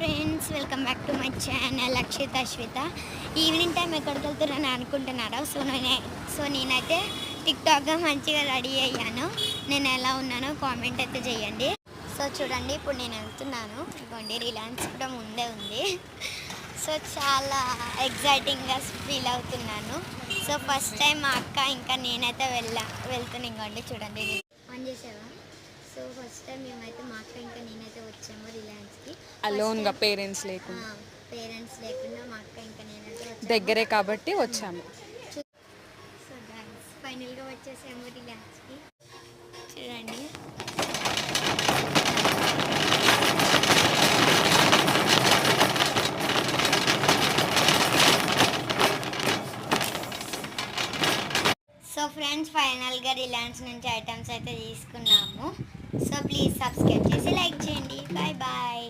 Friends, welcome back to my channel Akshitha Ashwitha. Evening time ఎక్కడికి వెళ్తున్నాను అనుకుంటున్నారా? నేనైతే టిక్టాక్గా మంచిగా రెడీ అయ్యాను. నేను ఎలా ఉన్నానో కామెంట్ అయితే చేయండి. సో చూడండి, ఇప్పుడు నేను వెళ్తున్నాను. ఇదిగోండి, రిలయన్స్ కూడా ముందే ఉంది. సో చాలా ఎగ్జైటింగ్గా ఫీల్ అవుతున్నాను. సో ఫస్ట్ టైం మా అక్క ఇంకా నేనైతే వెళ్తున్నాను. ఇంకోండి చూడండి, ఆన్ చేసావా? సో ఫస్ట్ టైం మేమైతే మా అక్క ఇంకా నేనైతే వచ్చాము రిలయన్స్కి. అలోన్గా పేరెంట్స్ లేకుండా మా అక్క ఇంకా నేనైతే వచ్చాము. దగ్గరే కాబట్టి వచ్చాము. సో గైస్, ఫైనల్గా వచ్చేసాము రిలయన్స్కి. చూడండి, సో ఫ్రెండ్స్, ఫైనల్గా రిలయన్స్ నుంచి ఐటమ్స్ అయితే తీసుకున్నాము. సో ప్లీజ్ సబ్స్క్రైబ్ చేసి లైక్ చేయండి. Bye bye.